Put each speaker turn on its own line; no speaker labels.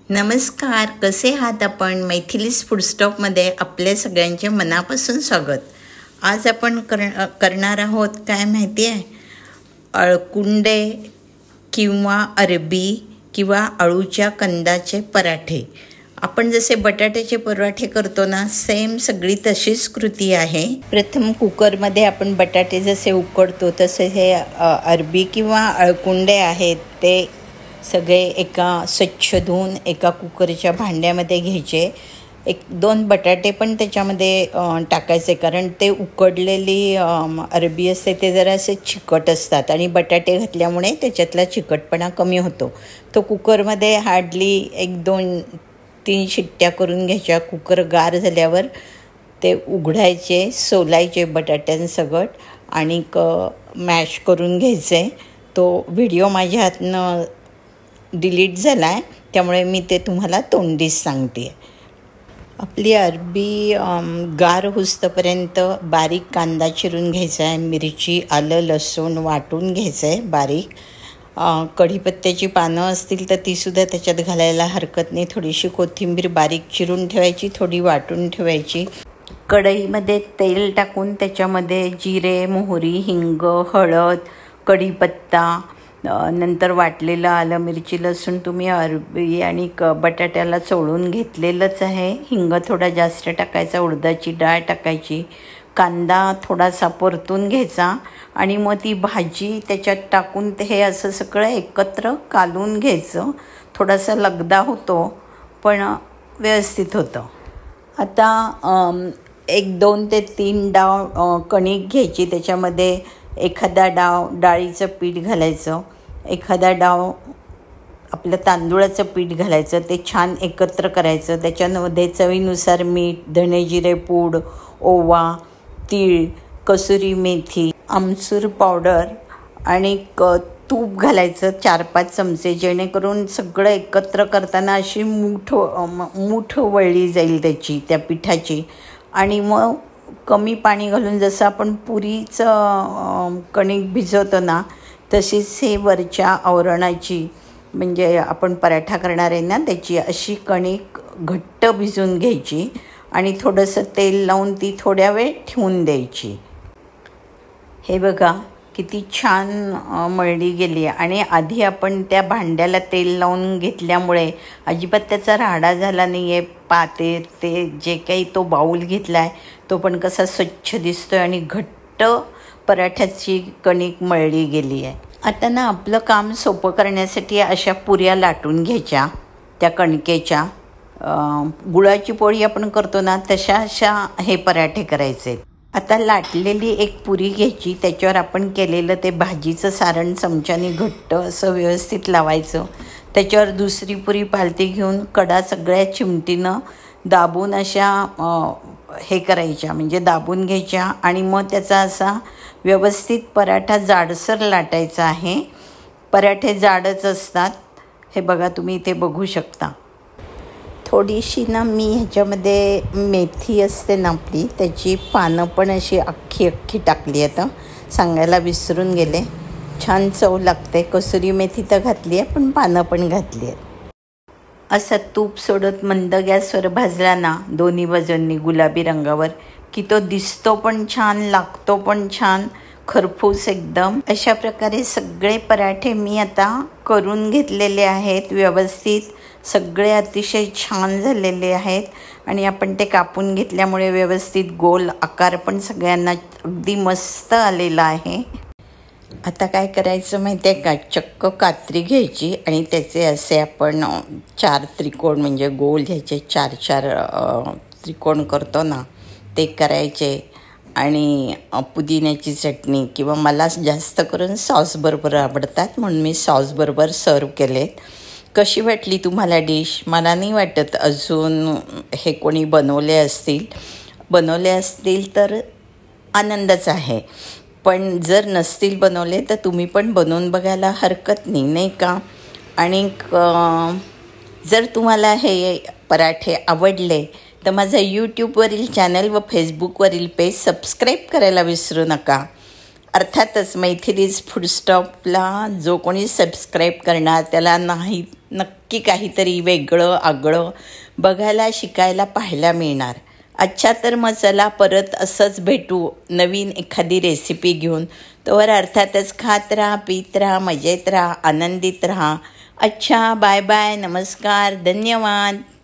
नमस्कार, कसे आहात आपण? मैथिलीज फूड स्टॉपमध्ये आपले सगळ्यांचे मनापासून स्वागत. आज आपण करणार आहोत काय माहिती आहे? अळकुंडे किंवा अरबी किंवा अळूच्या कंदाचे पराठे. आपण जसे बटाट्याचे पराठे करतो ना, सेम सगळी तशीच कृती आहे. प्रथम कुकरमध्ये आपण बटाटे जसे उकडतो तसे हे अरबी किंवा अळकुंडे आहेत ते सगळे स्वच्छ धुवून एका कुकरच्या भांड्यामध्ये घ्यायचे. 1-2 बटाटे पण त्याच्यामध्ये टाकायचे, कारण ते उकडलेली अरबी असते ते जरा असे चिकट असतात आणि बटाटे घातल्यामुळे त्याच्यातला चिकटपणा कमी होतो. तो कुकरमध्ये हार्डली 1-2-3 शिट्ट्या करून घ्यायच्या. कुकर गार झाल्यावर ते उघडायचे, सोलायचे बटाट्यांसकट आणि मॅश करून घ्यायचे. तो व्हिडिओ माझ्या हातनं डिलीट झाला आहे, त्यामुळे मी ते तुम्हाला तोंडीच सांगते. आपली अरबी गार होईस्तोपर्यंत बारीक कांदा चिरून घ्यायचा आहे, मिरची, आलं, लसूण वाटून घ्यायचं आहे बारीक. कढीपत्त्याची पानं असतील तर तीसुद्धा त्याच्यात घालायला हरकत नाही. थोडीशी कोथिंबीर बारीक चिरून ठेवायची, थोडी वाटून ठेवायची. कढईमध्ये तेल टाकून त्याच्यामध्ये जिरे, मोहरी, हिंग, हळद, कढीपत्ता, नंतर वाटलेलं आलं, मिरची, लसूण तुम्ही अरबी आणि बटाट्याला चोळून घेतलेलंच आहे. हिंग थोडा जास्त टाकायचा, उडदाची डाळ टाकायची, कांदा थोडासा परतून घ्यायचा आणि मग ती भाजी त्याच्यात टाकून हे असं सगळं एकत्र कालून घ्यायचं. थोडासा लगदा होतो पण व्यवस्थित होतं. आता 1-2 ते 3 डाव कणिक घ्यायची. त्याच्यामध्ये एखादा डाव डाळीचं पीठ घालायचं, एखादा डाव आपलं तांदूळाचं पीठ घालायचं. ते छान एकत्र करायचं. त्याच्यामध्ये चवीनुसार मीठ, धणे जिरे पूड, ओवा, तीळ, कसुरी मेथी, आमचूर पावडर आणि तूप घालायचं 4-5 चमचे, जेणेकरून सगळं एकत्र करताना अशी मूठ वळली जाईल त्या पिठाची. आणि मग कमी पाणी घालून जसं आपण पुरीचं कणिक भिजवतो ना, तशीच हे वरच्या आवरणाची, म्हणजे आपण पराठा करणार आहे ना त्याची, अशी कणिक घट्ट भिजवून घ्यायची आणि थोडंसं तेल लावून ती थोड्या वेळ ठेवून द्यायची. हे बघा किती छान मळली गेली आहे. आणि आधी आपण त्या भांड्याला तेल लावून घेतल्यामुळे अजिबात त्याचा राडा झाला नाही आहे. पातेल ते जे काही तो बाऊल घेतला आहे तो पण कसा स्वच्छ दिसतो आहे आणि घट्ट पराठ्याची कणिक मळली गेली आहे. आता ना आपलं काम सोपं करण्यासाठी अशा पुऱ्या लाटून घ्यायच्या त्या कणकेच्या. गुळाची पोळी आपण करतो ना अशा हे पराठे करायचे. आता लाटलेली एक पुरी घ्यायची, त्याच्यावर आपण केलेलं ते भाजीचं सारण चमच्याने घट्ट असं व्यवस्थित लावायचं. त्याच्यावर दुसरी पुरी पालती घेऊन कडा सगळ्या चिमटीनं दाबून अशा हे करायच्या, म्हणजे दाबून घ्यायच्या आणि मग त्याचा असा व्यवस्थित पराठा जाडसर लाटायचा आहे. पराठे जाडच असतात, हे बघा तुम्ही इथे बघू शकता. थोडीशी ना मी ह्याच्यामध्ये मेथी असते ना आपली, त्याची पानं पण अशी अख्खी टाकली आहे. तर सांगायला विसरून गेले, छान चव लागते. कसुरी मेथी तर घातली आहे पण पानं पण घातली आहेत. असा तूप सोडत मंद गॅसवर भाजला ना दोन्ही बाजूंनी गुलाबी रंगावर, की तो दिसतो पण छान, लागतो पण छान, खरपूस एकदम. अशा प्रकारे सगळे पराठे मी आता करून घेतलेले आहेत. व्यवस्थित सगळे अतिशय छान झालेले आहेत आणि आपण ते कापून घेतल्यामुळे व्यवस्थित गोल आकार पण सगळ्यांना अगदी मस्त आलेला आहे. आता काय करायचं माहिती आहे का, चक्क कात्री घ्यायची आणि त्याचे असे आपण 4 त्रिकोण, म्हणजे गोल घ्यायचे, 4 त्रिकोण करतो ना ते करायचे. आणि पुदिन्याची चटणी किंवा मला जास्त करून सॉसबरोबर आवडतात म्हणून मी सॉसबरोबर सर्व केलेत. कशी वाटली तुम्हाला डिश? मला नाही वाटत अजून हे कोणी बनवले असतील तर आनंदच आहे. पण जर नसतील बनवले तर तुम्ही पण बनवून बघायला हरकत नाही, नाही का? आणि जर तुम्हाला हे पराठे आवडले तर माझा यूट्यूबवरील चॅनल व फेसबुकवरील पेज सबस्क्राईब करायला विसरू नका. अर्थातच मैथिलीज फूड स्टॉपला जो कोणी सबस्क्राईब करणार त्याला नाही नक्की काहीतरी वेगळं आगळं बघायला शिकायला पाहायला मिळणार. अच्छा, तर मग चला परत असंच भेटू नवीन एखादी रेसिपी घेऊन. तोवर अर्थातच खात राहा, पीत राहा, मजेत राहा, आनंदित राहा. अच्छा, बाय बाय, नमस्कार, धन्यवाद.